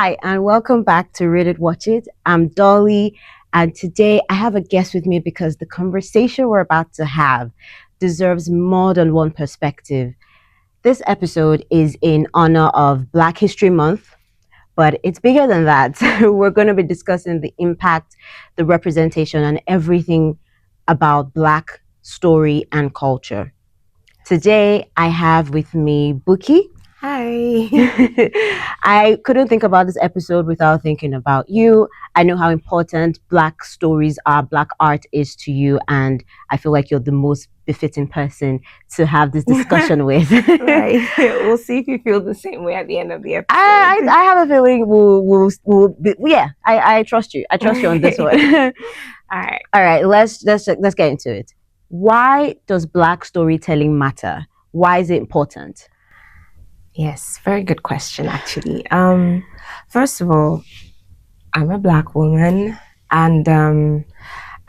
Hi, and welcome back to Read It, Watch It. I'm Dolly, and today I have a guest with me because the conversation we're about to have deserves more than one perspective. This episode is in honor of Black History Month, but it's bigger than that. We're going to be discussing the impact, the representation, and everything about Black story and culture. Today, I have with me Buki. Hi. I couldn't think about this episode without thinking about you. I know how important Black stories are, Black art is to you, and I feel like you're the most befitting person to have this discussion with. Right. We'll see if you feel the same way at the end of the episode. I have a feeling I trust you. I trust you on this one. All right. Let's get into it. Why does Black storytelling matter? Why is it important? Yes, very good question, actually. First of all, I'm a Black woman, and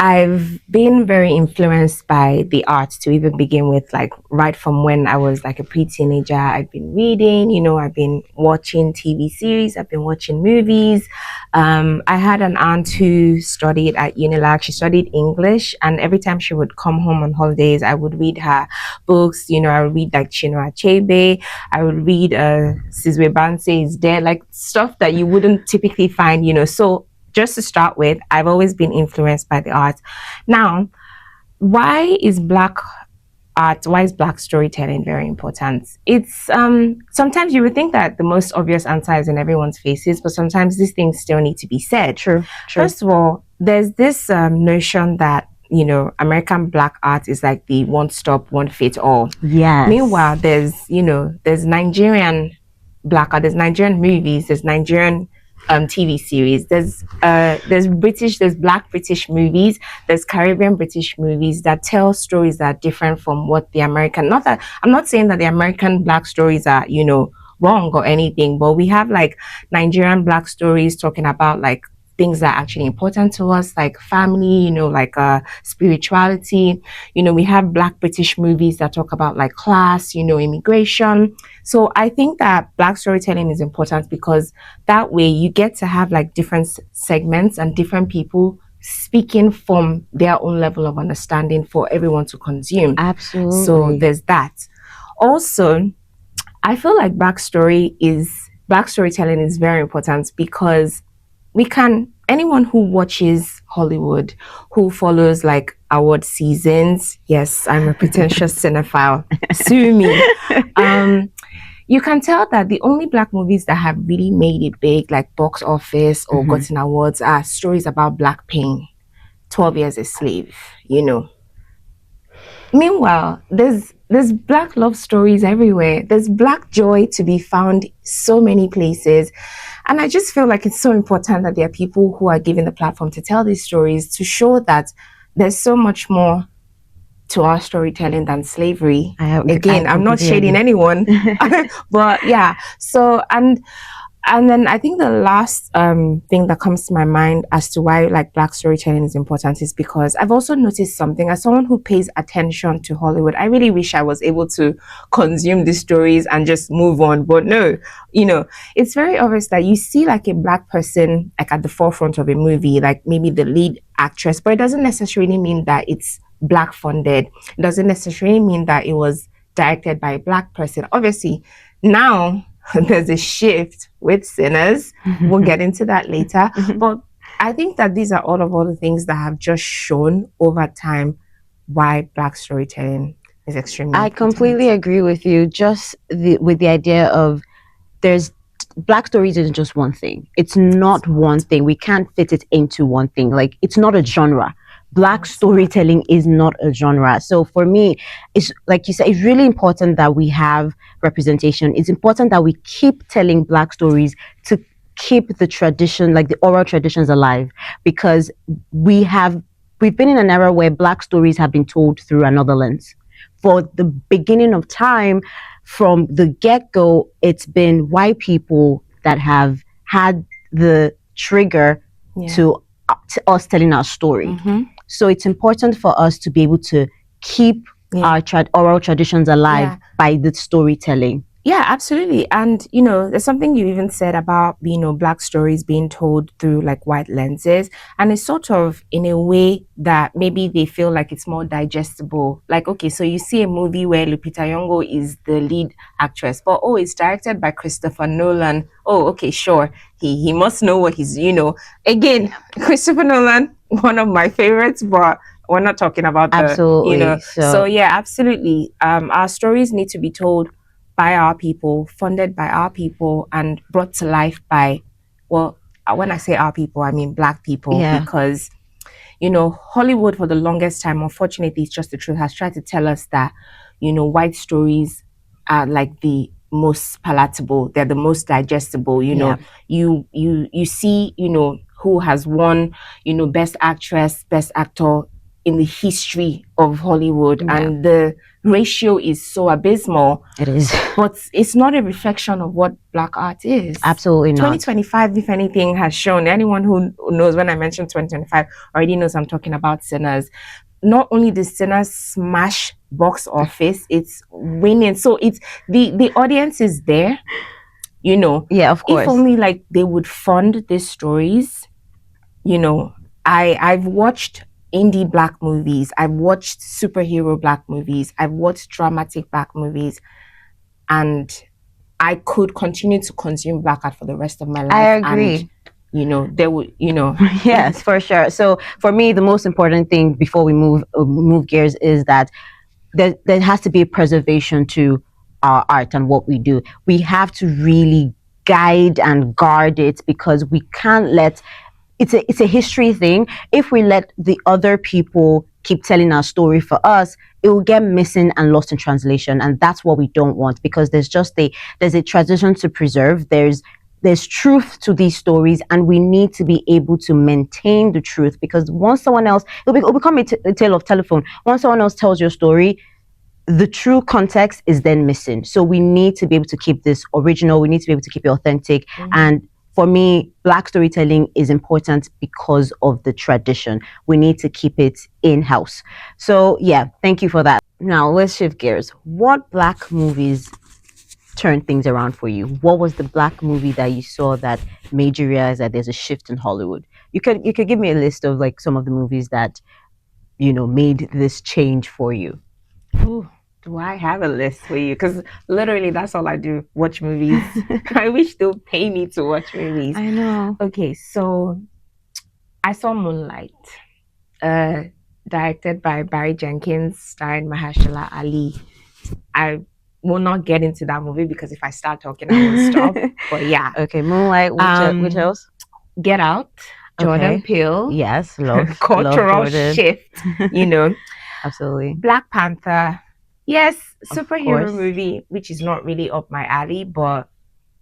I've been very influenced by the arts to even begin with, like right from when I was like a pre-teenager. I've been reading, I've been watching TV series, I've been watching movies. I had an aunt who studied at Unilag. She studied English, and every time she would come home on holidays, I would read her books. I would read like Chinua Achebe. I would read Sizwe Banse is Dead, like stuff that you wouldn't typically find, So just to start with, I've always been influenced by the arts. Now, why is Black storytelling very important? It's sometimes you would think that the most obvious answer is in everyone's faces, but sometimes these things still need to be said. True. First of all, there's this notion that American Black art is like the one-stop, one-fit-all. Yes. Meanwhile, there's Nigerian Black art, there's Nigerian movies, there's Nigerian TV series. There's Black British movies, there's Caribbean British movies that tell stories that are different from what the American. Not that I'm not saying that the American Black stories are wrong or anything, but we have like Nigerian Black stories talking about like things that are actually important to us, like family, like spirituality. We have Black British movies that talk about like class, immigration. So I think that Black storytelling is important because that way you get to have like different segments and different people speaking from their own level of understanding for everyone to consume. Absolutely. So there's that. Also, I feel like Black storytelling is very important because anyone who watches Hollywood, who follows like award seasons, yes, I'm a pretentious cinephile, sue me. You can tell that the only Black movies that have really made it big, like box office or gotten awards, are stories about Black pain. 12 Years a Slave, Meanwhile, there's Black love stories everywhere. There's Black joy to be found so many places. And I just feel like it's so important that there are people who are given the platform to tell these stories, to show that there's so much more to our storytelling than slavery. I'm not shading anyone, but yeah. So, and then I think the last thing that comes to my mind as to why like Black storytelling is important is because I've also noticed something. As someone who pays attention to Hollywood, I really wish I was able to consume these stories and just move on. But no, it's very obvious that you see like a Black person like at the forefront of a movie, like maybe the lead actress, but it doesn't necessarily mean that it's Black funded. It doesn't necessarily mean that it was directed by a Black person. Obviously, now there's a shift with Sinners. We'll get into that later. But I think that these are all the things that have just shown over time why Black storytelling is extremely important. I completely agree with you. Just with the idea of there's Black stories isn't just one thing. It's not one thing. We can't fit it into one thing. Like it's not a genre. Black storytelling is not a genre. So for me, it's like you said, it's really important that we have representation. It's important that we keep telling Black stories to keep the tradition, like the oral traditions alive, because we've been in an era where Black stories have been told through another lens. For the beginning of time, from the get-go, it's been white people that have had the trigger to us telling our story. So it's important for us to be able to keep our oral traditions alive by the storytelling. Yeah, absolutely. And there's something you even said about black stories being told through like white lenses, and it's sort of in a way that maybe they feel like it's more digestible. Like, okay, so you see a movie where Lupita Nyong'o is the lead actress, but oh, it's directed by Christopher Nolan. Oh, okay, sure. He must know what he's. Again, Christopher Nolan, one of my favorites, but we're not talking about the. Absolutely. So So yeah, absolutely. Our stories need to be told by our people, funded by our people, and brought to life by, well, when I say our people, I mean black people, yeah, because, Hollywood for the longest time, unfortunately, it's just the truth, has tried to tell us that, white stories are like the most palatable, they're the most digestible, yeah, you see, who has won, best actress, best actor in the history of Hollywood, yeah. and the ratio is so abysmal, It is. but it's not a reflection of what black art is. Absolutely not. 2025, if anything, has shown, anyone who knows, when I mention 2025 already knows I'm talking about Sinners. Not only did Sinners smash box office, it's winning. So it's the audience is there, Yeah, of if course. only like they would fund these stories. I've watched indie black movies, I've watched superhero black movies, I've watched dramatic black movies, and I could continue to consume black art for the rest of my life. I agree. And there would, Yes, for sure. So for me, the most important thing before we move gears is that there has to be a preservation to our art and what we do. We have to really guide and guard it, because we can't let it's a history thing. If we let the other people keep telling our story for us, it will get missing and lost in translation, and that's what we don't want, because there's a tradition to preserve. There's truth to these stories, and we need to be able to maintain the truth, because once someone else, it'll become a tale of telephone. Once someone else tells your story, the true context is then missing. So we need to be able to keep this original. We need to be able to keep it authentic. Mhm. And for me, black storytelling is important because of the tradition. We need to keep it in house. So yeah, thank you for that. Now let's shift gears. What black movies turned things around for you? What was the black movie that you saw that made you realize that there's a shift in Hollywood? You could give me a list of like some of the movies that made this change for you. Ooh, do I have a list for you? Because literally, that's all I do: watch movies. I wish they'll pay me to watch movies. I know. Okay, so I saw Moonlight, directed by Barry Jenkins, starring Mahershala Ali. I will not get into that movie because if I start talking, I won't stop. But yeah, Okay, Moonlight. Which else? Get Out, Jordan Okay. Peele. Yes, love Cultural Jordan. shift, Absolutely. Black Panther. Yes, Of superhero course. movie, which is not really up my alley, but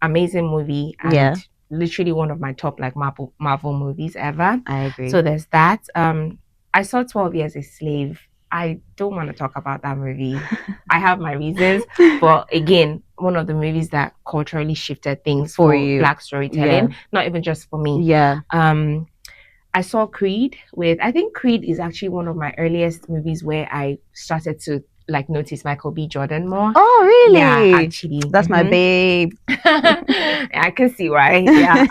amazing movie, and Yeah. literally one of my top like Marvel movies ever. I agree. So there's that. I saw 12 Years a Slave. I don't want to talk about that movie. I have my reasons, but again, one of the movies that culturally shifted things For for you. black storytelling, Yeah. not even just for me. Yeah. I saw Creed I think Creed is actually one of my earliest movies where I started to like notice Michael B. Jordan more. Oh, really? Yeah, actually. That's my babe. I can see why. Yeah.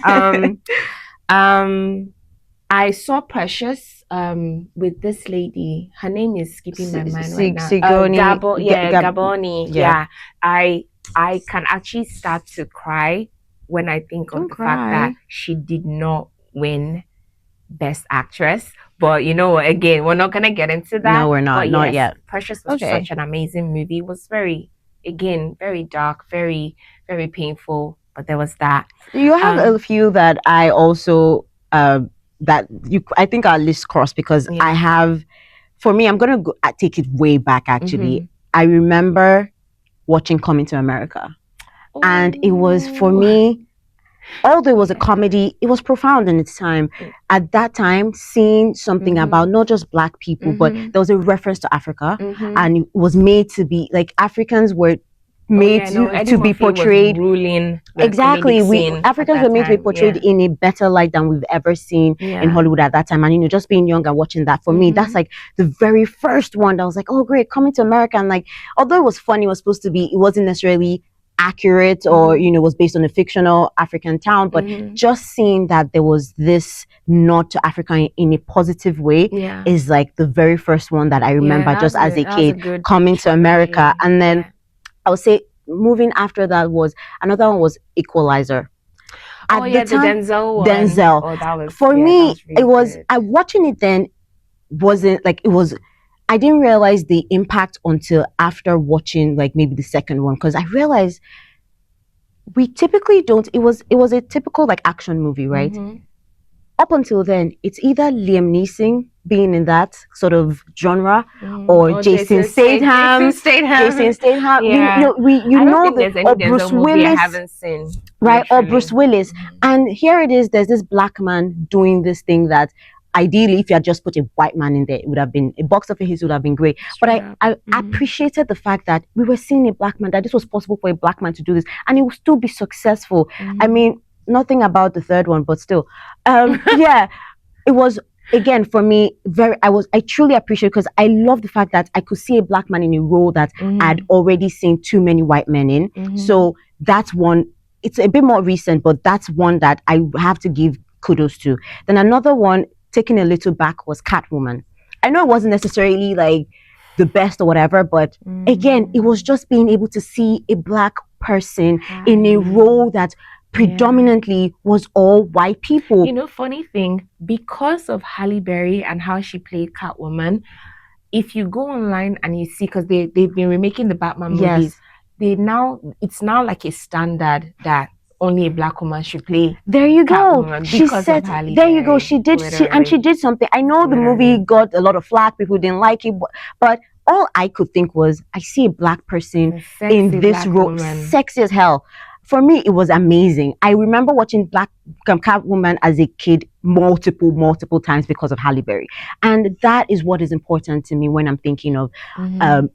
I saw Precious with this lady. Her name is skipping my mind right now. Gaboni. Yeah. I can actually start to cry when I think of Don't the fact that cry. she did not win Best Actress. But again, we're not gonna get into that. No, we're not. But Not yes, yet. Precious was Okay. such an amazing movie. It was very dark, very, very painful. But there was that. You have a few that I also I think our list crossed, because Yeah. I have. For me, I'm gonna take it way back. Actually, Mhm. I remember watching Coming to America, and it was, for me, although it was a comedy, it was profound in its time. At that time, seeing something Mhm. about not just black people, but Mhm. there was a reference to Africa, Mhm. and it was made to be like Africans were made Eddie to be Murphy was portrayed. ruling the Exactly, comedic scene at Africans that were made to be time. portrayed in a better light than we've ever seen Yeah. in Hollywood at that time. And just being young and watching that, for me, that's like the very first one that was like, oh great, Coming to America. And like, although it was funny, it was supposed to be, it wasn't necessarily accurate or was based on a fictional African town, but just seeing that there was this nod to Africa in a positive way is like the very first one that I remember just as a kid coming to America. And then I would say moving after that was another one was Equalizer. At the time, Denzel. Oh, that was, for me, really it was watching it then wasn't like it was. I didn't realize the impact until after watching like maybe the second one, because I realized we typically don't. It was a typical like action movie, right? Up until then, it's either Liam Neeson being in that sort of genre, or Jason Statham. Yeah. You know the or Bruce Willis. I haven't seen. Right, or Bruce Willis. And here it is, there's this black man doing this thing that ideally, if you had just put a white man in there, it would have been a box office, would have been great. But I appreciated the fact that we were seeing a black man, that this was possible for a black man to do this, and he would still be successful. I mean, nothing about the third one, but still, yeah, it was. Again, for me, I truly appreciate, because I love the fact that I could see a black man in a role that I'd already seen too many white men in. So that's one. It's a bit more recent, but that's one that I have to give kudos to. Then another one, taking a little back, was Catwoman. I know it wasn't necessarily like the best or whatever, but again, it was just being able to see a black person in a role that predominantly was all white people. You know, funny thing, because of Halle Berry and how she played Catwoman, if you go online and you see, because they've been remaking the Batman movies, it's now like a standard that only a black woman should play. There you go. She said, there you go. She did, she did something. I know the movie got a lot of flack. People didn't like it, but all I could think was, I see a black person in this role, sexy as hell. For me, it was amazing. I remember watching Catwoman as a kid multiple times because of Halle Berry. And that is what is important to me when I'm thinking of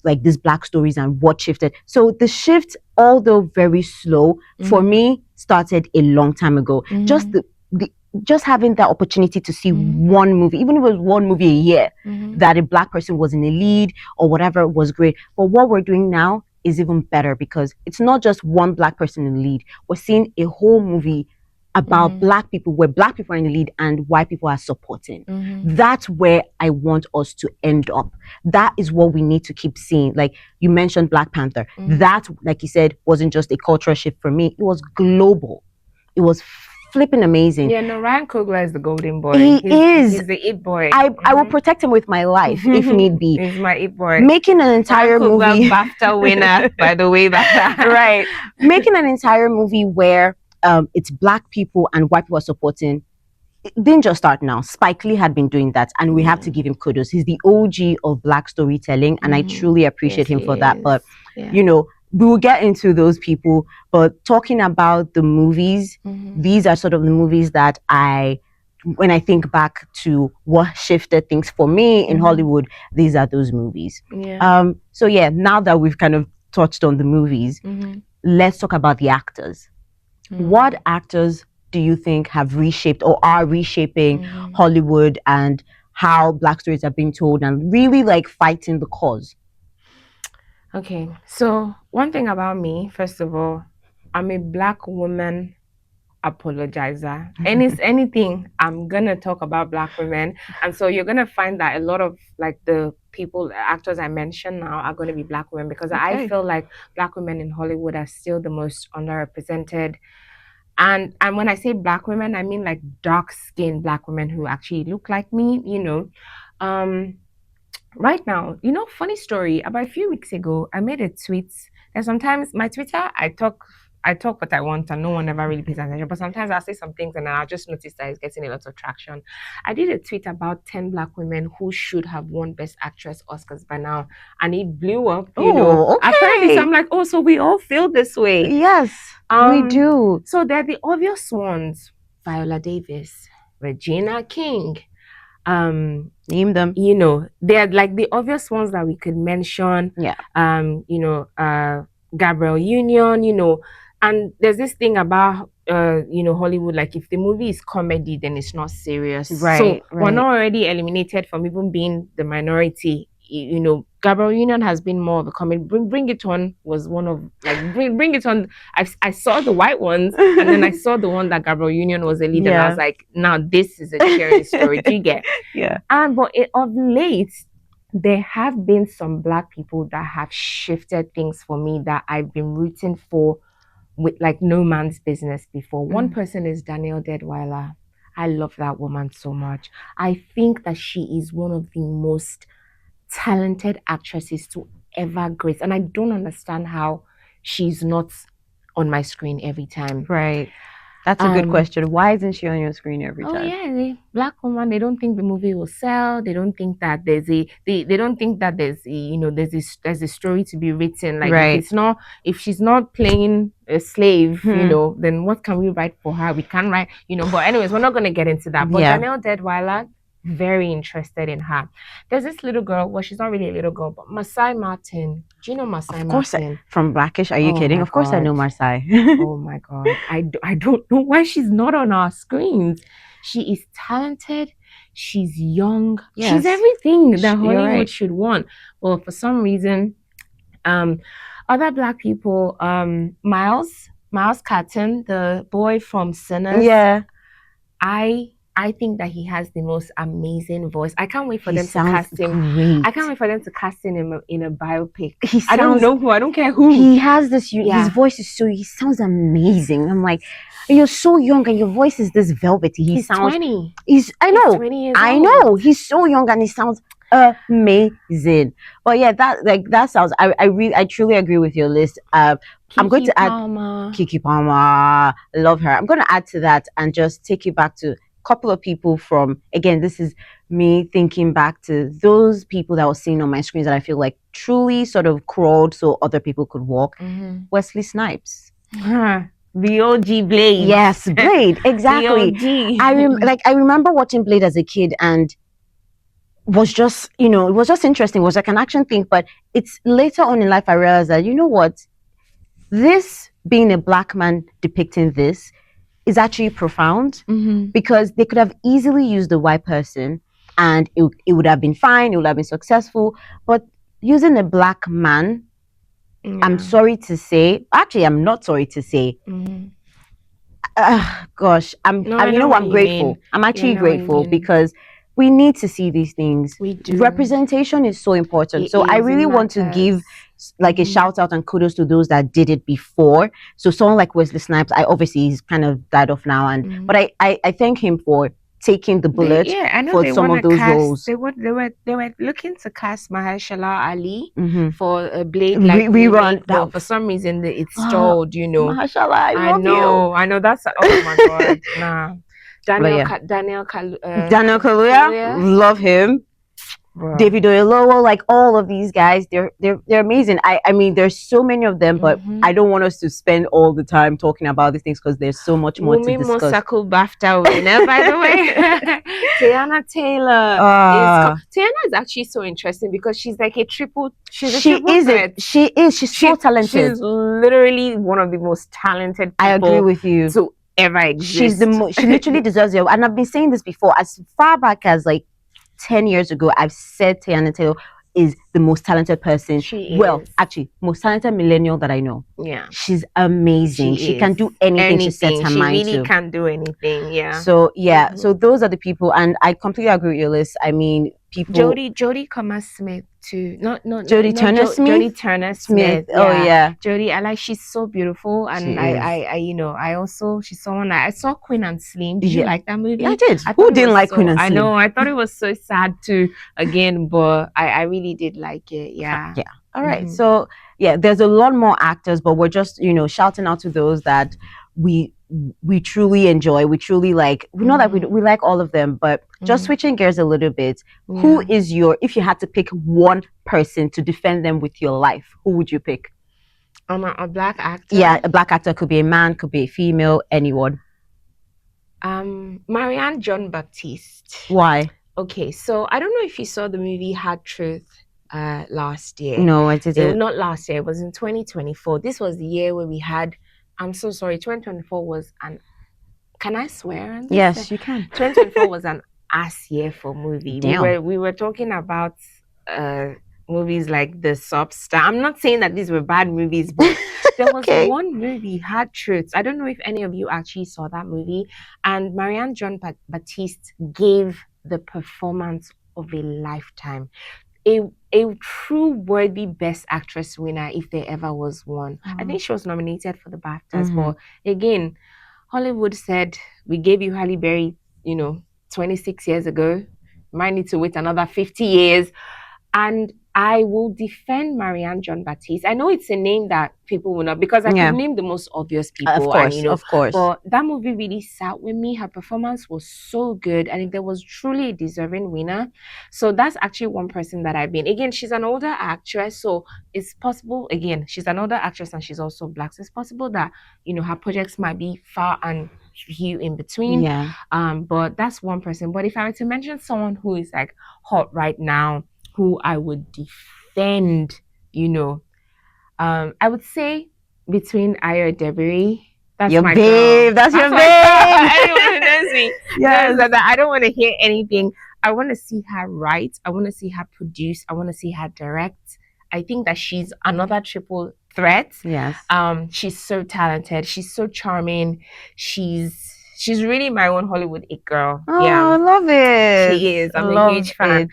like these black stories and what shifted. So the shift, although very slow, for me started a long time ago. Just having that opportunity to see one movie, even if it was one movie a year, that a black person was in a lead or whatever, was great. But what we're doing now is even better, because it's not just one black person in the lead. We're seeing a whole movie about black people, where black people are in the lead and white people are supporting. That's where I want us to end up. That is what we need to keep seeing. Like you mentioned Black Panther. That, like you said, wasn't just a cultural shift for me. It was global. It was flipping amazing. Yeah, no, Ryan Coogler is the golden boy. He's the it boy. I will protect him with my life if need be. He's my it boy. Making an entire movie, BAFTA winner, by the way. Right. Making an entire movie where it's black people and white people are supporting. It didn't just start now. Spike Lee had been doing that, and we have to give him kudos. He's the OG of black storytelling, and I truly appreciate him for that. But you know, we will get into those people. But talking about the movies, these are sort of the movies that when I think back to what shifted things for me in Hollywood, these are those movies. So yeah, now that we've kind of touched on the movies, let's talk about the actors. What actors do you think have reshaped or are reshaping Hollywood, and how black stories are being told and really like fighting the cause? Okay, so one thing about me, first of all, I'm a black woman apologizer. Anything, I'm gonna talk about black women, and so you're gonna find that a lot of like the actors I mentioned now are going to be black women, because I feel like black women in Hollywood are still the most underrepresented. And when I say black women, I mean like dark-skinned black women who actually look like me, you know. Right now, you know, funny story, about a few weeks ago, I made a tweet. And sometimes my Twitter, I talk what I want and no one ever really pays attention. But sometimes I'll say some things and then I'll just notice that it's getting a lot of traction. I did a tweet about 10 black women who should have won Best Actress Oscars by now. And it blew up, you know. Apparently, so I'm like, oh, so we all feel this way. Yes, we do. So they're the obvious ones. Viola Davis, Regina King. Name them. You know, they're like the obvious ones that we could mention. Yeah. You know, Gabrielle Union, you know. And there's this thing about, you know, Hollywood, like if the movie is comedy, then it's not serious. Right. So we're not already eliminated from even being the minority Gabriel Union has been more of a comedy. Bring It On was one of Bring It On. I saw the white ones, and then I saw the one that Gabriel Union was a lead, and I was like, now this is a cheering story. Do you get? Yeah. But of late, there have been some Black people that have shifted things for me that I've been rooting for with like no man's business before. One person is Danielle Deadwyler. I love that woman so much. I think that she is one of the most talented actresses to ever grace. And I don't understand how she's not on my screen every time. Right. That's a good question. Why isn't she on your screen every time? Oh yeah, the Black woman. They don't think the movie will sell. They don't think that there's they don't think that there's there's a story to be written. Like right. if she's not playing a slave, then what can we write for her? We can't write, But anyways, we're not gonna get into that. But Danielle Deadwyler, very interested in her. There's this little girl. Well, she's not really a little girl, but Masai Martin. Do you know Masai Martin? From Blackish. Are you kidding? Of course I know Masai. Oh my God. I don't know why she's not on our screens. She is talented. She's young. Yes. She's everything that Hollywood should want. Well, for some reason, other Black people, Miles Catton, the boy from Sinners. Yeah. I think that he has the most amazing voice. I can't wait for them to cast him. Great. I can't wait for them to cast him in a biopic. I don't know who. I don't care who. He has this. His voice is he sounds amazing. I'm like, you're so young and your voice is this velvety. He's 20. I know. He's 20 years I old. know. He's so young and he sounds amazing. But yeah, that sounds. I truly agree with your list. I'm going to add Kiki Palmer. Love her. I'm going to add to that and just take you back to couple of people from, again, this is me thinking back to those people that I was seeing on my screens that I feel like truly sort of crawled so other people could walk. Wesley Snipes. The OG Blade. Yes, Blade. Exactly. The OG. I remember watching Blade as a kid and was just, it was just interesting. It was like an action thing, but it's later on in life I realized that, you know what? This being a Black man depicting this is actually profound because they could have easily used the white person and it would have been fine, it would have been successful. But using a Black man, I'm sorry to say, actually, I'm not sorry to say. Gosh, I'm grateful. I'm actually grateful because we need to see these things. We do. Representation is so important. So I really want to give like a shout out and kudos to those that did it before. So someone like Wesley Snipes, he's kind of died off now, but I thank him for taking the bullet for some of those roles. They were looking to cast Mahershala Ali for a Blade rerun. But for some reason it stalled. Mahershala, I know. That's oh my God. Nah. Daniel Kaluuya, love him. Bro. David Oyelowo, like all of these guys, they're amazing. I mean, there's so many of them, but I don't want us to spend all the time talking about these things because there's so much more to discuss. Mosaku BAFTA winner, by the way. Tiana Taylor. Tiana is actually so interesting because she's like a triple. She's She's so talented. She's literally one of the most talented people. I agree with you. To ever exist. She literally deserves it. And I've been saying this before, as far back as like 10 years ago, I've said Tiana Taylor is the most talented person. Actually, most talented millennial that I know. Yeah. She's amazing. She can do anything she sets her mind to. She really can do anything, yeah. So, yeah. So those are the people. And I completely agree with your list. I mean, people... Jodie Comer-Smith too. Jodie Turner Smith. Yeah. Oh yeah. Jodie, she's so beautiful, and I also she's someone I saw Queen and Slim. Did you like that movie? Yeah, I did. Who didn't like Queen and Slim? I know. I thought it was so sad too. Again, but I really did like it. Yeah. Yeah. All right. So yeah, there's a lot more actors, but we're just shouting out to those that we truly enjoy. We truly like. We know that we like all of them, but just switching gears a little bit. Yeah. Who is if you had to pick one person to defend them with your life, who would you pick? A Black actor. Yeah, a Black actor, could be a man, could be a female, anyone. Marianne John Baptiste. Why? Okay, so I don't know if you saw the movie Hard Truth last year. No, I didn't. Not last year. It was in 2024. This was the year where we had. I'm so sorry. 2024 was an. Can I swear? Yes, you can. 2024 was an ass year for movie. Damn. We were talking about movies like The Substar. I'm not saying that these were bad movies, but there was Okay. one movie, Hard Truths. I don't know if any of you actually saw that movie. And Marianne John Baptiste gave the performance of a lifetime. A true worthy Best Actress winner if there ever was one. I think she was nominated for the BAFTAs, but again, Hollywood said, we gave you Halle Berry, 26 years ago. Might need to wait another 50 years. And I will defend Marianne John Baptiste. I know it's a name that people will not, because I could name the most obvious people. Of course, of course. But that movie really sat with me. Her performance was so good. And there was truly a deserving winner. So that's actually one person that I've been. Again, she's an older actress. So it's possible, again, she's an older actress and she's also Black. So it's possible that, her projects might be far and few in between. Yeah. But that's one person. But if I were to mention someone who is like hot right now, who I would defend, I would say between Ayo Debiri. That's your my babe. girl. That's your babe. Anyone who knows me Yes. knows that I don't want to hear anything. I want to see her write. I want to see her produce. I want to see her direct. I think that she's another triple threat. Yes. She's so talented. She's so charming. She's really my own Hollywood it girl. Oh, I love it. She is. I'm a huge fan.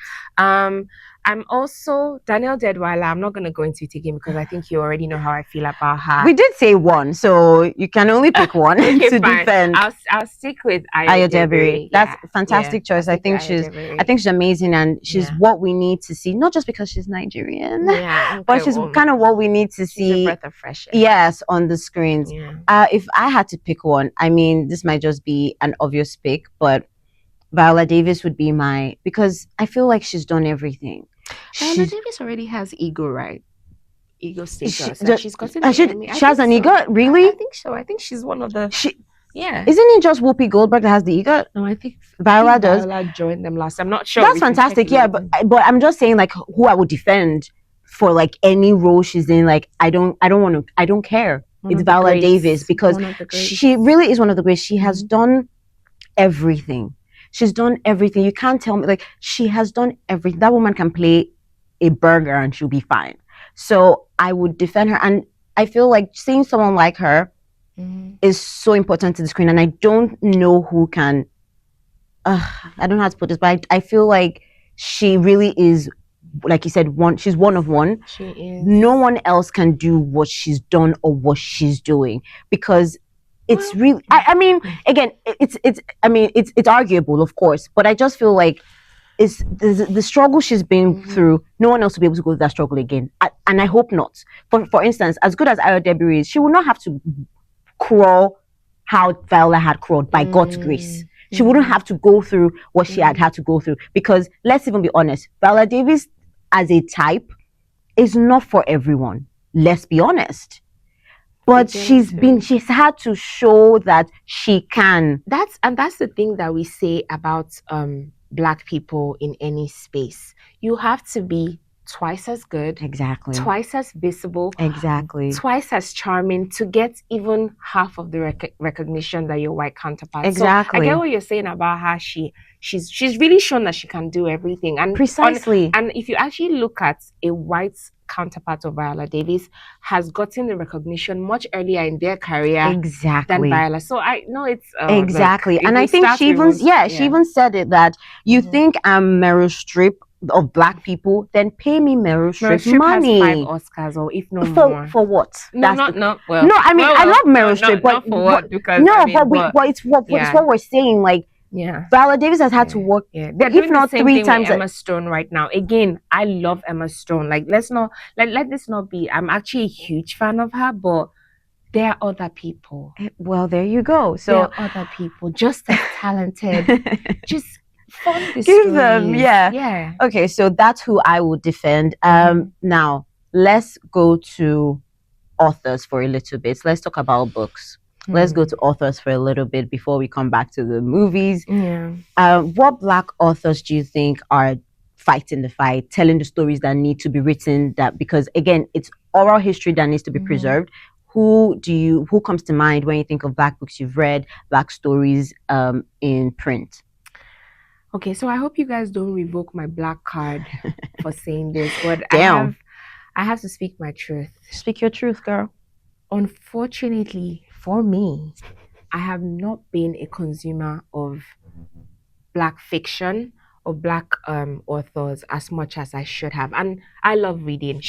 I'm also Danielle Deadwyler. I'm not going to go into it again because I think you already know how I feel about her. We did say one, so you can only pick one to defend. I'll stick with Ayo Debiri. That's a fantastic choice. I think she's amazing, and she's what we need to see. Not just because she's Nigerian, but she's kind of what we need to see. She's a breath of fresh air. Yes, on the screens. If I had to pick one, I mean, this might just be an obvious pick, but Viola Davis would be because I feel like she's done everything. Viola Davis already has ego, right? Ego status. She's gotten she has an ego, really? I think so. I think she's one of the. Isn't it just Whoopi Goldberg that has the ego? No, I think Viola does. Viola joined them last. I'm not sure. That's fantastic. Yeah, but I'm just saying, like, who I would defend for like any role she's in. Like, I don't care. It's Viola Davis because she really is one of the greats. She has done everything. She's done everything. You can't tell me, like, she has done everything. That woman can play a burger and she'll be fine. So I would defend her. And I feel like seeing someone like her is so important to the screen. And I don't know who can, I don't know how to put this, but I feel like she really is, like you said, she's one of one. She is. No one else can do what she's done or what she's doing because it's really, I mean, again, it's arguable, of course, but I just feel like it's the struggle she's been through. No one else will be able to go through that struggle again, and I hope not. For instance, as good as Ayo Debiri is, she will not have to crawl how Viola had crawled by God's grace. She wouldn't have to go through what she had to go through because let's even be honest, Viola Davis as a type is not for everyone. Let's be honest. But she's had to show that she can. That's the thing that we say about Black people in any space. You have to be twice as good, exactly, twice as visible, exactly, twice as charming to get even half of the recognition that your white counterpart. Exactly. So I get what you're saying about her. She's really shown that she can do everything. And precisely. And if you actually look at a white counterpart of Viola Davis, has gotten the recognition much earlier in their career than Viola. So I know it's exactly. And I think she even said it that you think I'm Meryl Streep of Black people, then pay me Meryl Streep money. Has 5 Oscars or if not more. For what? No, I mean, I love Meryl Streep, but for what? Because it's what we're saying. Like, Viola Davis has had to work, if not 3 times. Emma Stone right now. Again, I love Emma Stone. Like, let this not be. I'm actually a huge fan of her, but there are other people. Well, there you go. So there are other people just as talented. Just give them, yeah. Okay, so that's who I would defend. Now let's go to authors for a little bit. Let's talk about books. Let's go to authors for a little bit before we come back to the movies. What Black authors do you think are fighting the fight, telling the stories that need to be written? That because again, it's oral history that needs to be preserved. Who comes to mind when you think of Black books you've read, Black stories in print? Okay, so I hope you guys don't revoke my black card for saying this, but Damn. I have to speak my truth. Speak your truth, girl. Unfortunately for me, I have not been a consumer of black fiction or black authors as much as I should have. And I love reading.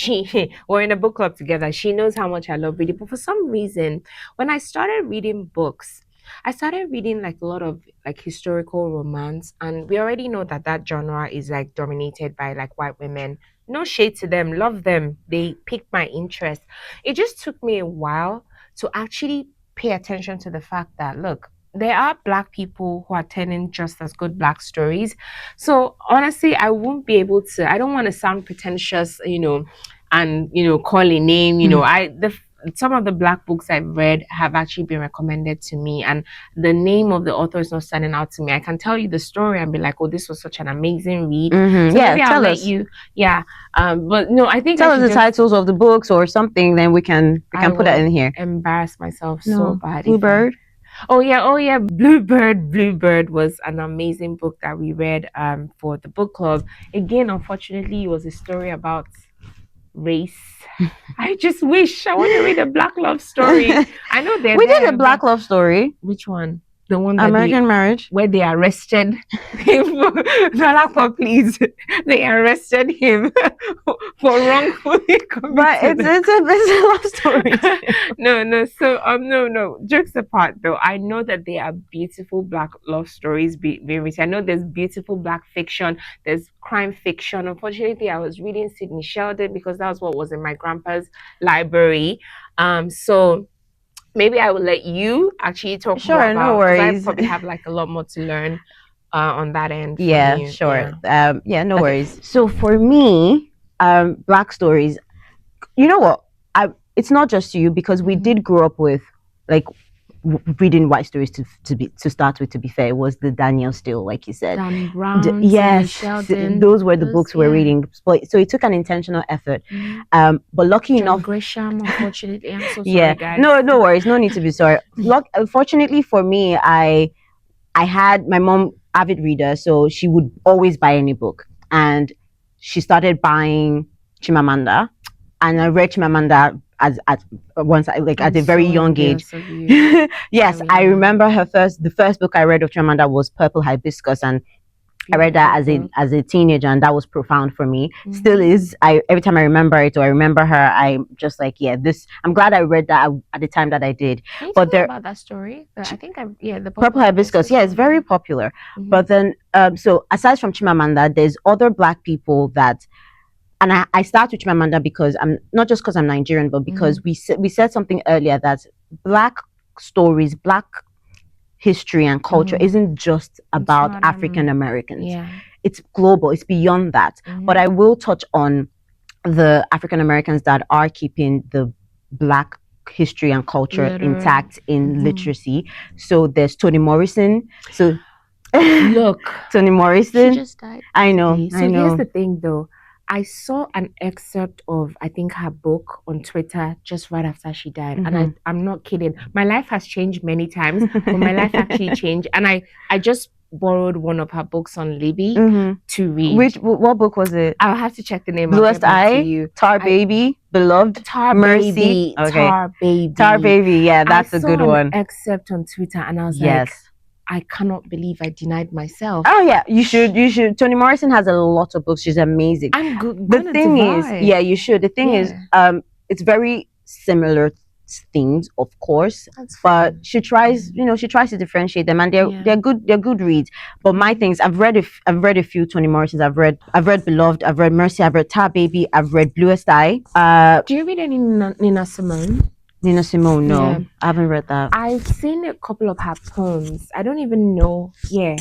We're in a book club together. She knows how much I love reading. But for some reason, when I started reading books, I started reading like a lot of like historical romance, and we already know that that genre is like dominated by like white women. No shade to them, love them. They piqued my interest. It just took me a while to actually pay attention to the fact that look, there are black people who are telling just as good black stories. So honestly, I won't be able to. I don't want to sound pretentious, and call a name. Some of the black books I've read have actually been recommended to me, and the name of the author is not standing out to me. I can tell you the story and be like, "Oh, this was such an amazing read." Mm-hmm. So Yeah, maybe I'll tell let us. you. Yeah. But no, I think Tell I us should the just titles of the books or something, then we can I put that will in here. embarrass myself so No, bad. Bluebird. Oh yeah, Bluebird. Bluebird was an amazing book that we read for the book club. Again, unfortunately, it was a story about race. I just wish I want to read a black love story. I know they're We did there, a black but love story. which one? The one that American Marriage. where they arrested him. Nalapa, please. They arrested him for wrongfully But committed. it's a love story. No. So no. Jokes apart, though, I know that there are beautiful black love stories being written. I know there's beautiful black fiction. There's crime fiction. Unfortunately, I was reading Sidney Sheldon because that was what was in my grandpa's library. So maybe I will let you actually talk more Sure, no about, because I worries. probably have like a lot more to learn on that end from Yeah, you. sure. Yeah, no Okay. worries. So for me, black stories. You know what? It's not just you because we did grow up with like reading white stories to start with. To be fair, it was the Daniel Steele, like you said. Dan Brown, Sidney Yes, Sheldon. those were the books we're reading. So it took an intentional effort. But lucky John enough, Grisham, unfortunately, I'm so sorry, yeah, guys. no worries, no need to be sorry. Fortunately for me, I had my mom avid reader, so she would always buy any book, and she started buying Chimamanda, and I read Chimamanda as at once like at a very young age. Yes, I remember the first book I read of Chimamanda was Purple Hibiscus, and I read that as a teenager, and that was profound for me. Still is. Every time I remember it or I remember her, I'm just like, yeah, this. I'm glad I read that at the time that I did. Can you tell me about that story? I think the Purple Hibiscus. Yeah, it's very popular. But then, so aside from Chimamanda, there's other black people that. And I start with Chimamanda because I'm not just because I'm Nigerian, but because we said something earlier that black stories, black history and culture isn't just about African Americans. Yeah. It's global. It's beyond that. But I will touch on the African Americans that are keeping the black history and culture intact in literacy. So there's Toni Morrison. So look, Toni Morrison. She just died. I know. So here's the thing, though. I saw an excerpt of, I think, her book on Twitter just right after she died. And I'm not kidding. My life has changed many times, but my life actually changed. And I just borrowed one of her books on Libby to read. What book was it? I'll have to check the name. Bluest Eye, Tar Baby, Beloved, Tar Mercy. Baby, Okay. Tar Baby. Tar Baby, yeah, that's a good one. I saw an excerpt on Twitter and I was like, I cannot believe I denied myself. Oh yeah, you should. Toni Morrison has a lot of books. She's amazing. The thing is, yeah, you should. The thing is, it's very similar themes, of course, but she tries to differentiate them, and they're good reads. But my things, I've read a few Toni Morrisons. I've read Beloved, I've read Mercy, I've read Tar Baby, I've read Bluest Eye. Do you read any Nina Simone? Nina Simone, no, I haven't read that. I've seen a couple of her poems. I don't even know. Yeah,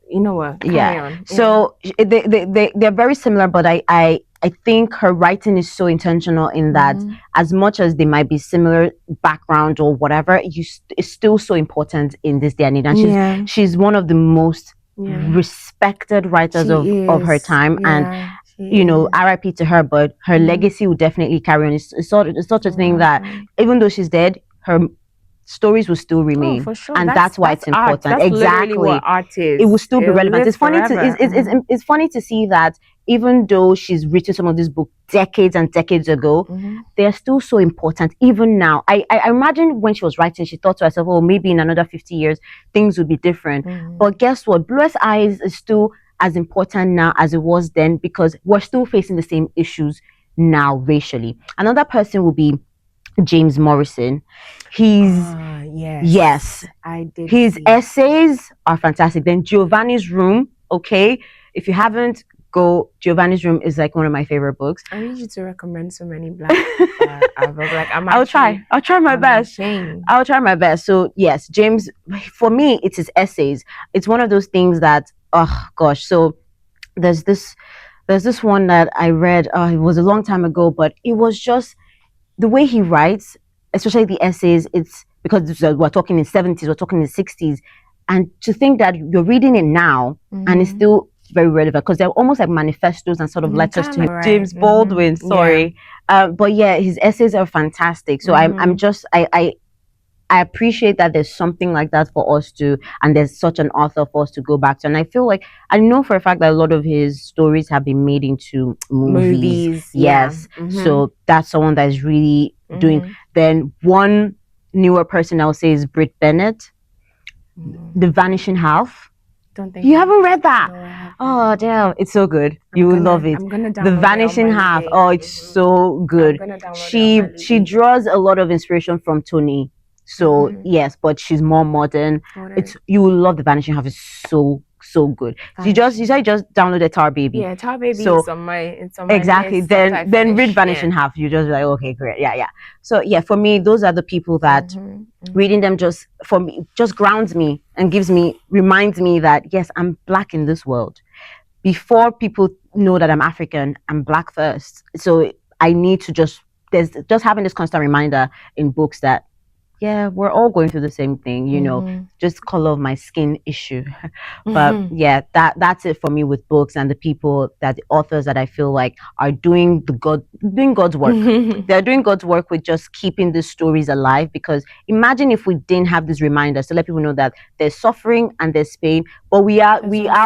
you know what? Carry on. So they're very similar, but I think her writing is so intentional in that as much as they might be similar background or whatever, it's still so important in this day and age. And she's one of the most respected writers of her time, and RIP to her, but her legacy will definitely carry on. It's such a thing that even though she's dead, her stories will still Oh, remain, for sure. and that's why it's art. important. That's literally Exactly, what art is. it will still be It'll relevant. live It's funny to forever. it's funny to see that even though she's written some of these books decades and decades ago, they're still so important even now. I imagine when she was writing, she thought to herself, oh, maybe in another 50 years things would be different. But guess what? Bluest Eyes is still as important now as it was then, because we're still facing the same issues now racially. Another person will be James Morrison. He's yes, I did. his see. essays are fantastic. Then Giovanni's Room, okay. If you haven't, go. Giovanni's Room is like one of my favorite books. I need you to recommend so many black books. Like I'll try my best. Ashamed. I'll try my best. So yes, James, for me, it's his essays. It's one of those things that, oh gosh. So there's this one that I read. It was a long time ago, but it was just the way he writes, especially the essays. It's because we're talking in 70s, we're talking in 60s, and to think that you're reading it now and it's still very relevant, because they're almost like manifestos and sort of letters to him. Right. James Baldwin, sorry. But yeah, his essays are fantastic. So I'm just I appreciate that there's something like that for us to, and there's such an author for us to go back to. And I feel like, I know for a fact that a lot of his stories have been made into movies. Yes. So that's someone that is really doing. Then one newer person I would say is Britt Bennett, The Vanishing Half. Don't think you haven't read that. No, I haven't. Oh damn, it's so good. You will love it. I'm gonna download The Vanishing Half. Oh, it's so good. She draws a lot of inspiration from Toni. So yes, but she's more modern. It's you will love The Vanishing Half. It's so good. You said just downloaded Tar Baby. Yeah, Tar Baby is on my exactly. list. Then read Vanishing Half. You just be like, okay, great. Yeah. So yeah, for me, those are the people that reading them just for me just grounds me and reminds me that yes, I'm black in this world. Before people know that I'm African, I'm black first. So I need to there's just having this constant reminder in books that yeah, we're all going through the same thing, you know, just color of my skin issue. But yeah, that's it for me with books and the people the authors that I feel like are doing God's work. They're doing God's work with just keeping these stories alive, because imagine if we didn't have these reminders to let people know that there's suffering and there's pain, but we are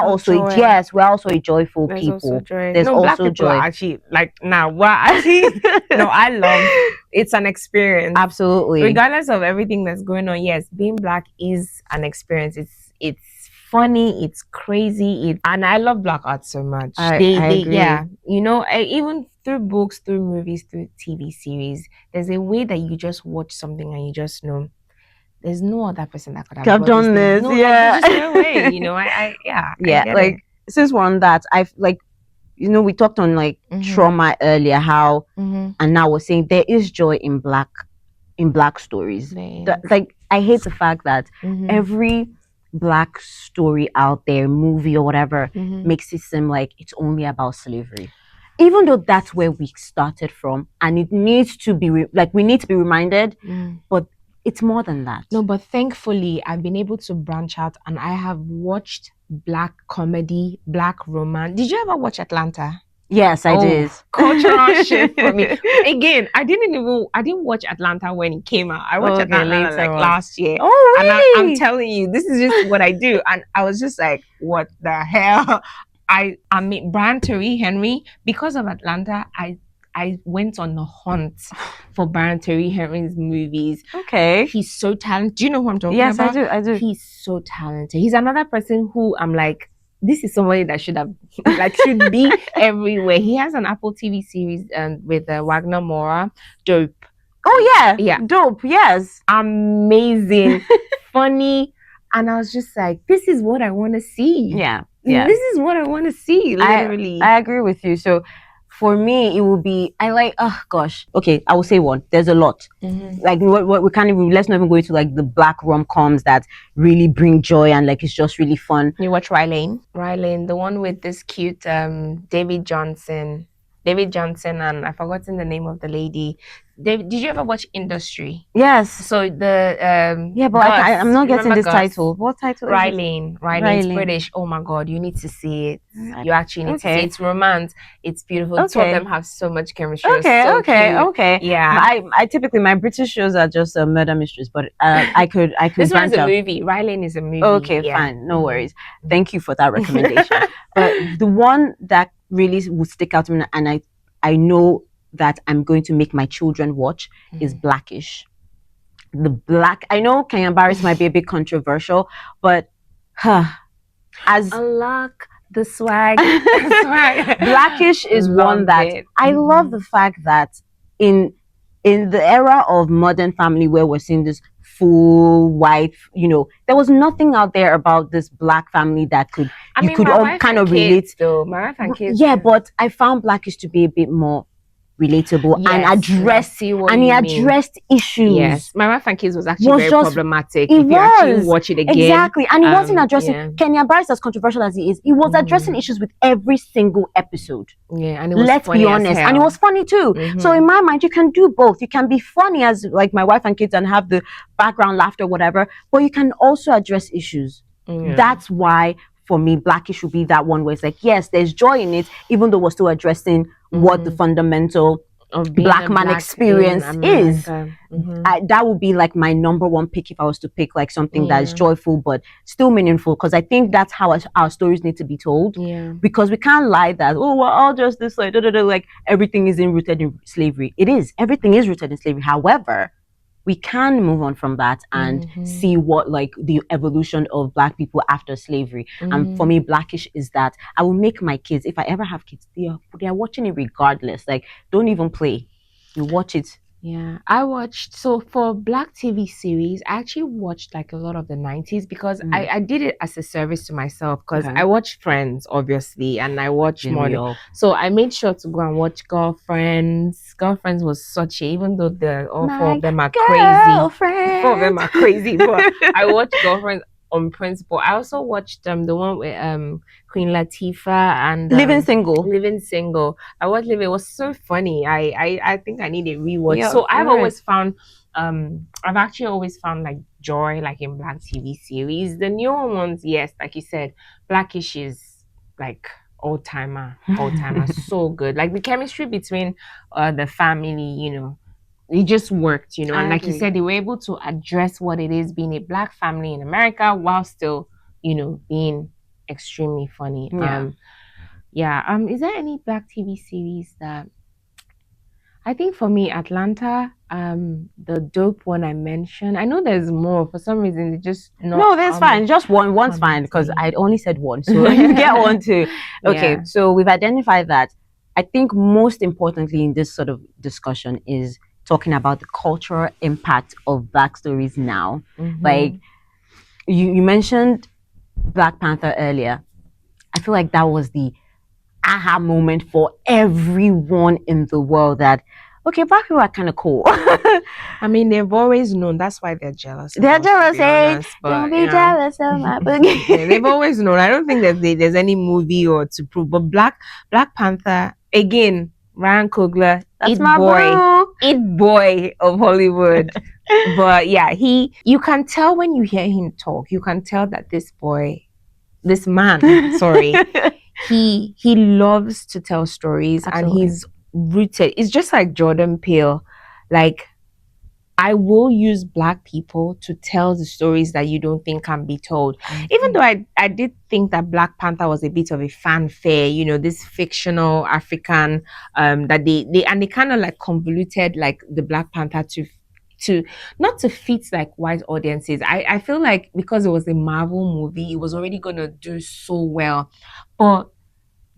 also yes, we're also a joyful people. Also joy. There's also joy. Actually, like now, we're actually no, I love it's an experience. Absolutely. Regardless of everything that's going on, yes, being black is an experience. It's funny, it's crazy, and I love black art so much. I agree. Yeah, you know, even through books, through movies, through TV series, there's a way that you just watch something and you just know there's no other person that could have done this. No, yeah, like, there's just no way. You know, I like since we're on that, I've like, you know, we talked on like trauma earlier, how and now we're saying there is joy in black stories. Like I hate the fact that every black story out there, movie or whatever, makes it seem like it's only about slavery, even though that's where we started from, and it needs to be we need to be reminded, but it's more than that. No, but thankfully I've been able to branch out, and I have watched black comedy, black romance. Did you ever watch Atlanta? Yes, I did. Cultural shift for me. Again, I didn't watch Atlanta when it came out. I watched Atlanta like last year. Oh, really? And I'm telling you, this is just what I do. And I was just like, what the hell? I mean, Brian Tyree Henry, because of Atlanta, I went on the hunt for Brian Tyree Henry's movies. Okay. He's so talented. Do you know who I'm talking Yes, about? I do. He's so talented. He's another person who I'm like, this is somebody that should be everywhere. He has an Apple TV series with Wagner Moura, Dope. Oh yeah, Dope. Yes, amazing, funny, and I was just like, this is what I want to see. Yeah, this is what I want to see. Literally, I agree with you. So for me, it will be okay, I will say one. There's a lot. Like what we can't even, let's not even go into like the black rom-coms that really bring joy and like it's just really fun. You watch Rylane, the one with this cute David Johnson. David Johnson and I've forgotten the name of the lady. Did you ever watch Industry? Yes. So the Yeah, but Gus, I'm not getting this Gus? title. What title is it? Ryleen. It's Ryleen. British. Oh my god, you need to see it. You actually need to see it. Okay. It's romance. It's beautiful. The two of Okay. them have so much chemistry. Okay, So okay, cute. okay. Yeah. I typically my British shows are just murder mysteries, but I could This one's branch a out. movie. Ryleen is a movie. Okay, Yeah. fine, no worries. Thank you for that recommendation. But the one that really would stick out to me, and I know that I'm going to make my children watch, is Blackish. I know Kenyan Barris might be a bit controversial, but as unlock the swag. Blackish is one that I love the fact that in the era of modern family where we're seeing this full white, there was nothing out there about this black family that could all kind of relate. Though my wife and kids. Yeah, but I found Blackish to be a bit more relatable and addressed issues. Yes, my wife and kids was actually very problematic. It if you actually watch it again, exactly, and it wasn't addressing Kenya Barris, as controversial as he is. It was addressing issues with every single episode. Yeah, and it was let's be honest, and it was funny too. So in my mind, you can do both. You can be funny as like my wife and kids and have the background laughter, whatever, but you can also address issues. That's why. For me, Blackish should be that one where it's like, yes, there's joy in it, even though we're still addressing what the fundamental of black man experience is. That would be like my number one pick if I was to pick like something that is joyful but still meaningful, because I think that's how our stories need to be told. Because we can't lie that, oh, we're all just this like, like everything is rooted in slavery. It is. Everything is rooted in slavery. However, we can move on from that and see what like the evolution of black people after slavery. And for me, Blackish is that I will make my kids, if I ever have kids, they are watching it regardless. Like, don't even play. You watch it. Yeah, I watched, so for Black TV series, I actually watched like a lot of the 90s because I did it as a service to myself because I watched Friends, obviously, and I watched more. So I made sure to go and watch Girlfriends. Girlfriends was such even though all four of them are crazy. Four of them are crazy, but I watched Girlfriends on principle. I also watched the one with Queen Latifah and Living Single. I watched Living. It was so funny. I think I need a rewatch. Yeah, so I've always found I've actually always found like joy like in Black TV series. The newer ones, yes, like you said, Blackish is like all timer, so good. Like the chemistry between the family, it just worked, and like you said, they were able to address what it is being a black family in America while still, being extremely funny. Is there any Black TV series that I think for me, Atlanta, the dope one I mentioned. I know there's more. For some reason, it just not. No, that's fine. Just one's fine because I'd only said one, so you get one too. Okay, so we've identified that. I think most importantly in this sort of discussion is talking about the cultural impact of Black stories now. Like you mentioned Black Panther earlier. I feel like that was the aha moment for everyone in the world that, okay, Black people are kind of cool. I mean, they've always known. That's why they're jealous. They're jealous, eh? Don't be jealous of my boogie. They've always known. I don't think that there's any movie or to prove. But Black Panther, again, Ryan Coogler, it boy of Hollywood. But yeah, you can tell when you hear him talk, you can tell that this man, sorry, he loves to tell stories. Absolutely. And he's rooted. It's just like Jordan Peele. Like, I will use Black people to tell the stories that you don't think can be told. Even though I did think that Black Panther was a bit of a fanfare, this fictional African, that they kind of like convoluted like the Black Panther to not to fit like white audiences. I feel like because it was a Marvel movie, it was already gonna do so well. But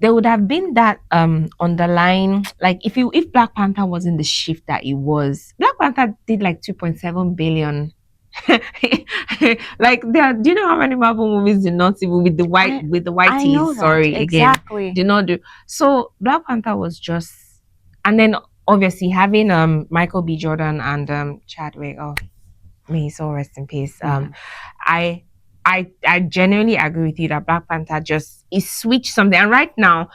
there would have been that underlying, like if Black Panther wasn't the shift that it was. Black Panther did like 2.7 billion. Like do you know how many Marvel movies did not even with the whiteies? Sorry, exactly. Again, did not do. So Black Panther was just, and then obviously having Michael B. Jordan and Chadwick. Oh, may his soul rest in peace. I genuinely agree with you that Black Panther just switched something. And right now,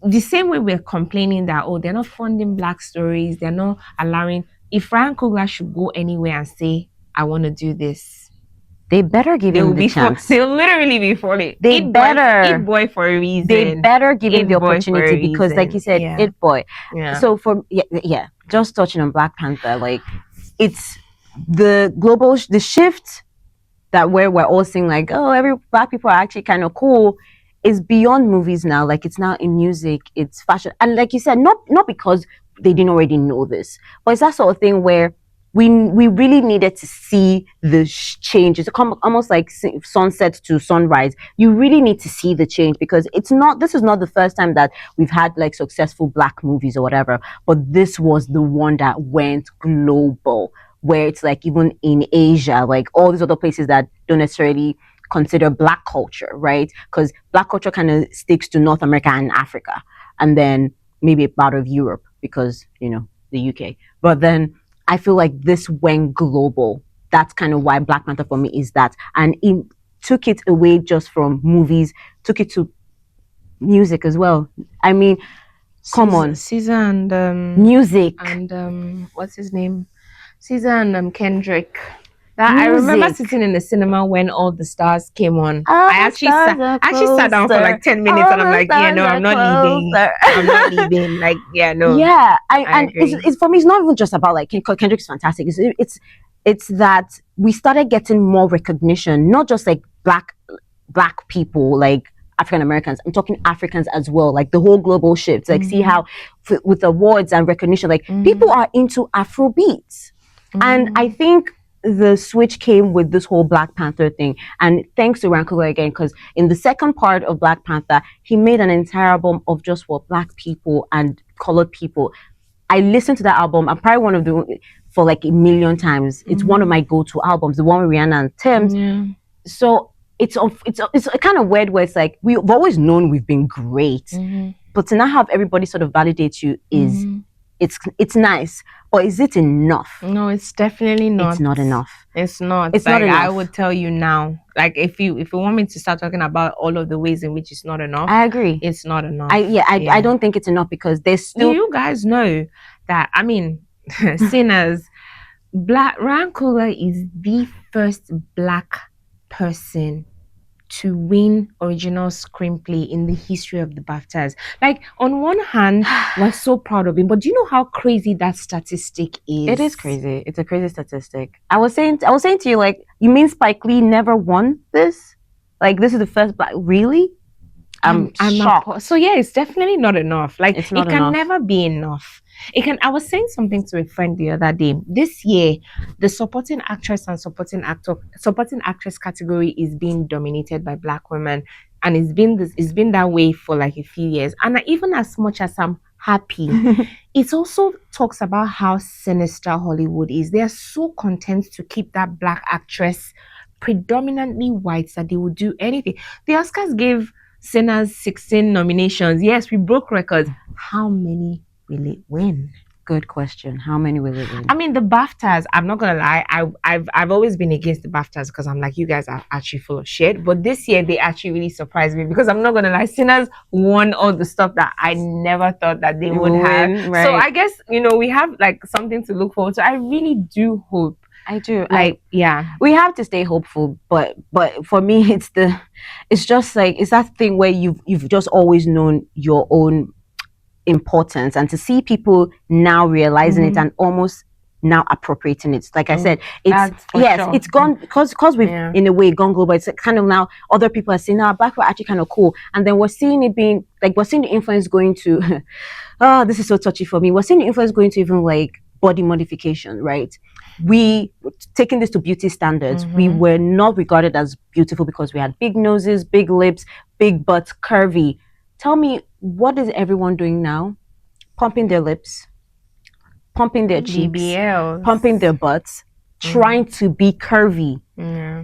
the same way we're complaining that, oh, they're not funding Black stories, they're not allowing. If Ryan Coogler should go anywhere and say, I want to do this, they better give they him will the be chance. they'll literally be falling. They better. It boy for a reason. They better give him It the boy for a opportunity because, like you reason. said, Yeah. it boy. Yeah. So yeah, just touching on Black Panther, like it's the global the shift that where we're all saying like, oh, every Black people are actually kind of cool, is beyond movies now. Like it's now in music, it's fashion, and like you said, not because they didn't already know this, but it's that sort of thing where we really needed to see the change. It's almost like sunset to sunrise. You really need to see the change because this is not the first time that we've had like successful Black movies or whatever, but this was the one that went global, where it's like even in Asia, like all these other places that don't necessarily consider Black culture, right? Because Black culture kind of sticks to North America and Africa, and then maybe a part of Europe because, the UK. But then I feel like this went global. That's kind of why Black Panther for me is that. And it took it away just from movies, took it to music as well. I mean, come on. SZA and music. And what's his name? SZA and Kendrick. I remember sitting in the cinema when all the stars came on. I actually sat down for like 10 minutes and I'm like, yeah, no, I'm not leaving. I'm not leaving. Like, yeah, no. Yeah, and it's for me, it's not even just about like Kendrick's fantastic. It's that we started getting more recognition, not just like black people, like African Americans. I'm talking Africans as well, like the whole global shift. Like, see how with awards and recognition, like people are into Afrobeats. And I think the switch came with this whole Black Panther thing. And thanks to Ryan Coogler again, because in the second part of Black Panther, he made an entire album of just for Black people and colored people. I listened to that album. I'm probably one of the, for like a million times. It's one of my go-to albums, the one with Rihanna and Tim's. Yeah. So it's a kind of weird where it's like, we've always known we've been great, but to not have everybody sort of validate you is, it's nice, but is it enough? No, it's definitely not. It's not enough. It's not. It's not enough. I would tell you now. Like if you want me to start talking about all of the ways in which it's not enough, I agree. It's not enough. I don't think it's enough because there's still. Do you guys know that? I mean, Sinners, Ryan Coogler is the first Black person to win original screenplay in the history of the BAFTAs. Like, on one hand, we're so proud of him, but do you know how crazy that statistic is? It is crazy. It's a crazy statistic. I was saying to you, like, you mean Spike Lee never won this? Like, this is the first Black, really? I'm shocked. So yeah, it's definitely not enough. Like, it can enough. never be enough. I was saying something to a friend the other day. This year, the supporting actress and supporting actress category is being dominated by Black women, and it's been that way for like a few years. And even as much as I'm happy, it also talks about how sinister Hollywood is. They are so content to keep that Black actress predominantly white that they will do anything. The Oscars gave Sinners 16 nominations. Yes, we broke records. How many will it win? Good question. How many will it win? I mean, the BAFTAs, I'm not gonna lie, I've always been against the BAFTAs because I'm like, you guys are actually full of shit. But this year they actually really surprised me because I'm not gonna lie, Sinners won all the stuff that I never thought that they would have. Right. So I guess, we have like something to look forward to. I really do hope. I do. Yeah. We have to stay hopeful, but for me it's just like, it's that thing where you've just always known your own importance, and to see people now realizing it and almost now appropriating it. Like I said, it's gone because we've in a way gone global. It's kind of now other people are saying, Black were actually kind of cool, and then we're seeing it being like, we're seeing the influence going to this is so touchy for me. We're seeing the influence going to even like body modification, right? We taking this to beauty standards. We were not regarded as beautiful because we had big noses, big lips, big butts, curvy. Tell me, what is everyone doing now? Pumping their lips, pumping their cheeks, BBLs. Pumping their butts, trying to be curvy.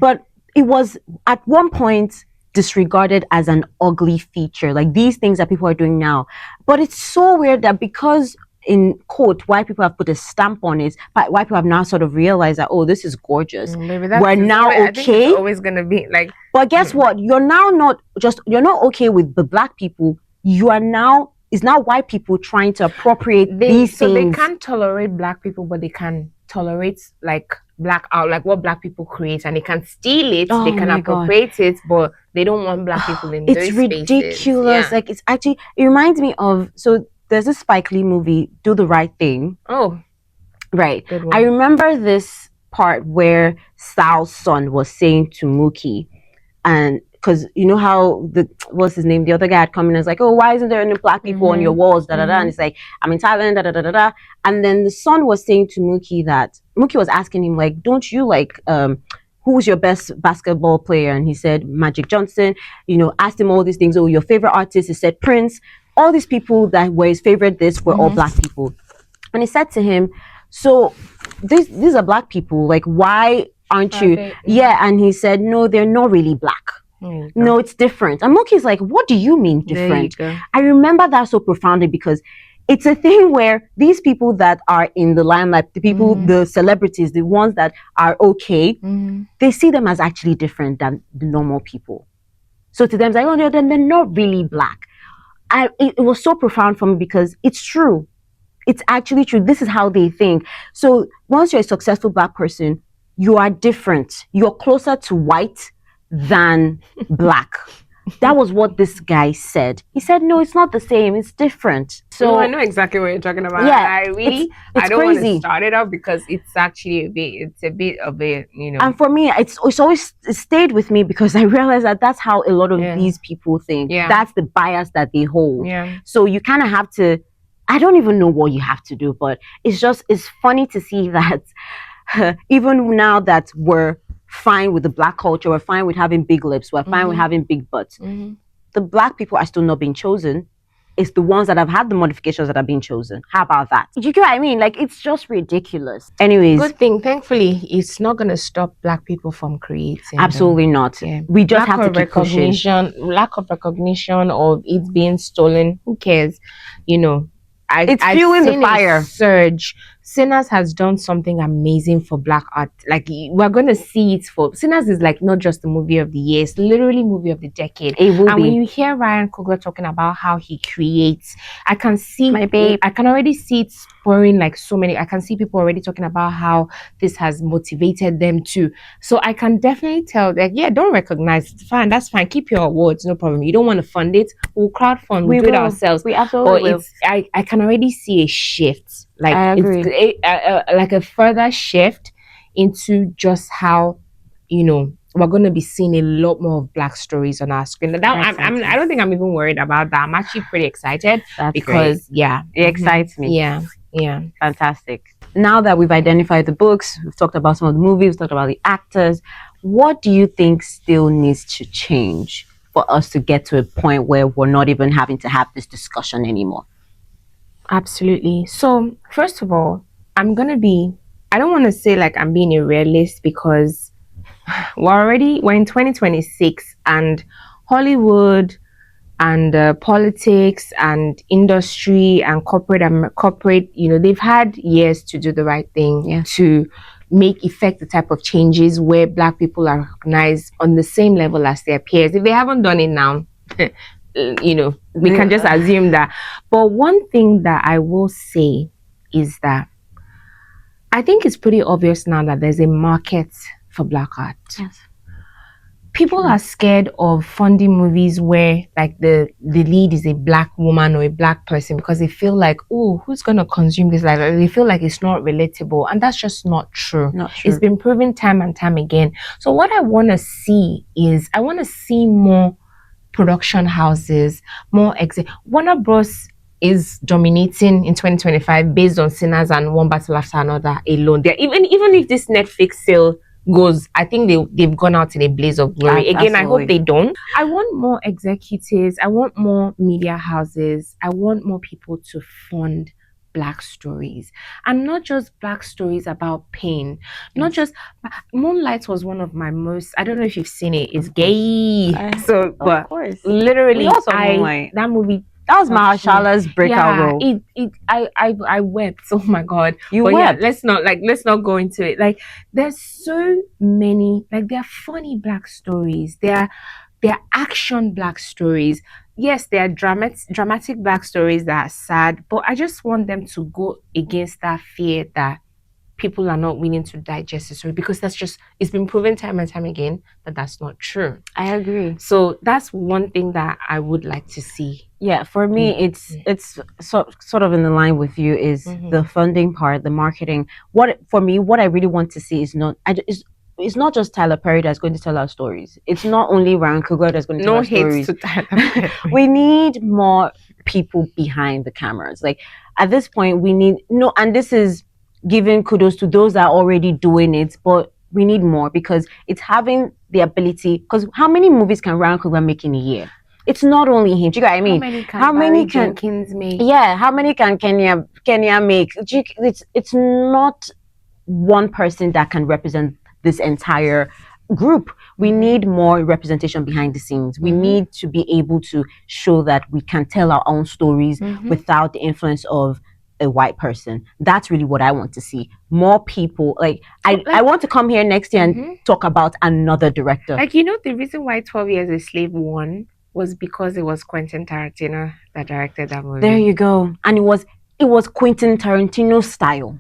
But it was at one point disregarded as an ugly feature. Like, these things that people are doing now. But it's so weird that because, in quote, white people have put a stamp on it, but white people have now sort of realized that, oh, this is gorgeous. We're now okay. I think it's always gonna be like. But guess what? You're not okay with the Black people. You are now it's now white people trying to appropriate these so things. they can't tolerate black people, but they can tolerate like black out, like what black people create, and they can steal it, Oh they can my God. appropriate it, but they don't want black people in It's those ridiculous. spaces. Yeah. Like, it's actually, it reminds me of, so there's this Spike Lee movie, Do the Right Thing. Oh, right. good one. I remember this part where Sal's son was saying to Mookie, and because you know how what's his name, the other guy had come in and was like, oh, why isn't there any black people on your walls, da da da, and it's like, I'm in Thailand, da da da da da, and then the son was saying to Mookie that Mookie was asking him like, don't you like who's your best basketball player? And he said Magic Johnson. You know, asked him all these things. Oh, your favorite artist? He said Prince. All these people that were his favorite this were all black people. And he said to him, so these are black people, like, why aren't you? Yeah. And he said, no, they're not really black. No, it's different. And Mookie's like, what do you mean different? I remember that so profoundly because it's a thing where these people that are in the limelight, the people, the celebrities, the ones that are okay, they see them as actually different than the normal people. So to them, it's like, oh no, then they're not really black. It was so profound for me because it's true. It's actually true. This is how they think. So once you're a successful black person, you are different. You're closer to white than black. That was what this guy said. He said, no, it's not the same. It's different. So no, I know exactly what you're talking about. Yeah, I don't want to start it off because it's actually a bit of a, you know. And for me, it's always stayed with me because I realized that that's how a lot of these people think. Yeah. That's the bias that they hold. Yeah. So you kind of have to, I don't even know what you have to do, but it's funny to see that even now that we're fine with the black culture, we're fine with having big lips, we're fine with having big butts. The black people are still not being chosen. It's the ones that have had the modifications that are being chosen. How about that? You get what I mean? Like, it's just ridiculous. Anyways. Good thing, thankfully, it's not going to stop black people from creating. Absolutely not. Yeah. We just have to keep pushing. Lack of recognition of it being stolen. Who cares? You know, it's fueling the fire. Surge. Sinners has done something amazing for black art. Like, we're going to see it for Sinners is like not just the movie of the year, it's literally movie of the decade. It will be. When you hear Ryan Coogler talking about how he creates, I can see my babe. I can already see it spurring like so many. I can see people already talking about how this has motivated them too. So I can definitely tell that, yeah, don't recognize it. Fine, that's fine. Keep your awards, no problem. You don't want to fund it, we'll crowdfund, we'll do it ourselves. We absolutely will. I can already see a shift. Like, I agree. Like a further shift into just how, you know, we're going to be seeing a lot more of black stories on our screen. I don't think I'm even worried about that. I'm actually pretty excited. That's because, great. Yeah. It excites me. Yeah. Fantastic. Now that we've identified the books, we've talked about some of the movies, we've talked about the actors, what do you think still needs to change for us to get to a point where we're not even having to have this discussion anymore? Absolutely. So, first of all, I don't want to say like I'm being a realist because we're in 2026 and Hollywood and politics and industry and corporate, you know, they've had years to do the right thing, to effect the type of changes where black people are recognized on the same level as their peers. If they haven't done it now, you know, we can just assume that. But one thing that I will say is that I think it's pretty obvious now that there's a market for black art. Yes. People are scared of funding movies where like the lead is a black woman or a black person because they feel like, oh, who's going to consume this? Like, they feel like it's not relatable. And that's just not true. It's been proven time and time again. So what I want to see is more production houses, more Warner Bros. Is dominating in 2025 based on Sinners and One Battle After Another alone. Even if this Netflix sale goes, I think they've gone out in a blaze of glory. Again, I hope they don't. I want more executives. I want more media houses. I want more people to fund black stories, and not just black stories about pain. Not just Moonlight was one of my most, I don't know if you've seen it, it's gay. But of course, literally that movie, that was Mahershala's breakout role. I wept. Oh my god. You wept. Yeah, let's not go into it. Like, there's so many, like, there are funny black stories, there are action black stories. yes, there are dramatic backstories that are sad, but I just want them to go against that fear that people are not willing to digest the story, because it's been proven time and time again that that's not true. I agree. So that's one thing that I would like to see. Yeah, for me, it's sort of in the line with you is the funding part, the marketing. What I really want to see is it's not just Tyler Perry that's going to tell our stories. It's not only Ryan Coogler that's going to tell our stories. To Tyler Perry. We need more people behind the cameras. Like at this point, we need no, and this is giving kudos to those that are already doing it, but we need more because it's having the ability. Because how many movies can Ryan Coogler make in a year? It's not only him. Do you get what I mean? How many can Jenkins make? Yeah, how many can Kenya make? It's not one person that can represent this entire group. We need more representation behind the scenes. We need to be able to show that we can tell our own stories without the influence of a white person. That's really what I want to see. More people. I want to come here next year and talk about another director. Like, you know, the reason why 12 Years a Slave won was because it was Quentin Tarantino that directed that movie. There you go. And it was Quentin Tarantino style.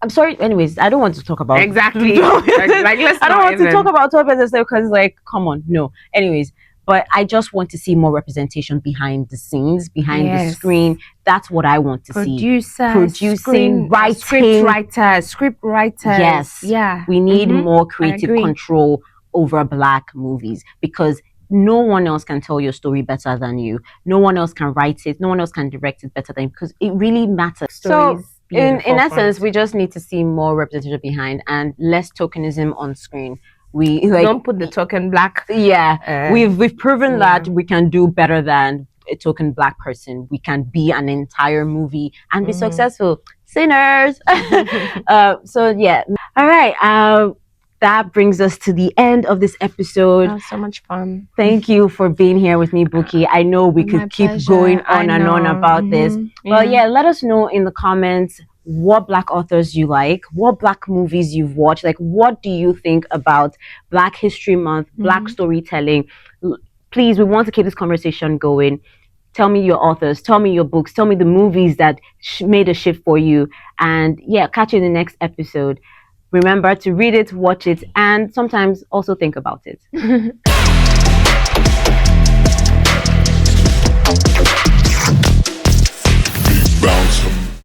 I'm sorry. Anyways, I don't want to talk about exactly. I don't want to talk about 12 Years a Slave because, come on, no. Anyways, but I just want to see more representation behind the scenes, behind the screen. That's what I want to see. Producing, writing, script writers. Yes. Yeah. We need more creative control over Black movies because no one else can tell your story better than you. No one else can write it. No one else can direct it better than you because it really matters. So, in essence, we just need to see more representation behind and less tokenism on screen. We don't put the token Black. Yeah, we've proven that we can do better than a token Black person. We can be an entire movie and be successful. Sinners. So yeah. All right. That brings us to the end of this episode. That was so much fun. Thank you for being here with me, Buki. I know we could keep going on and on about this. Well, yeah, let us know in the comments what Black authors you like, what Black movies you've watched. Like, what do you think about Black History Month, Black storytelling? Please, we want to keep this conversation going. Tell me your authors, tell me your books, tell me the movies that made a shift for you. And yeah, catch you in the next episode. Remember to read it, watch it, and sometimes also think about it.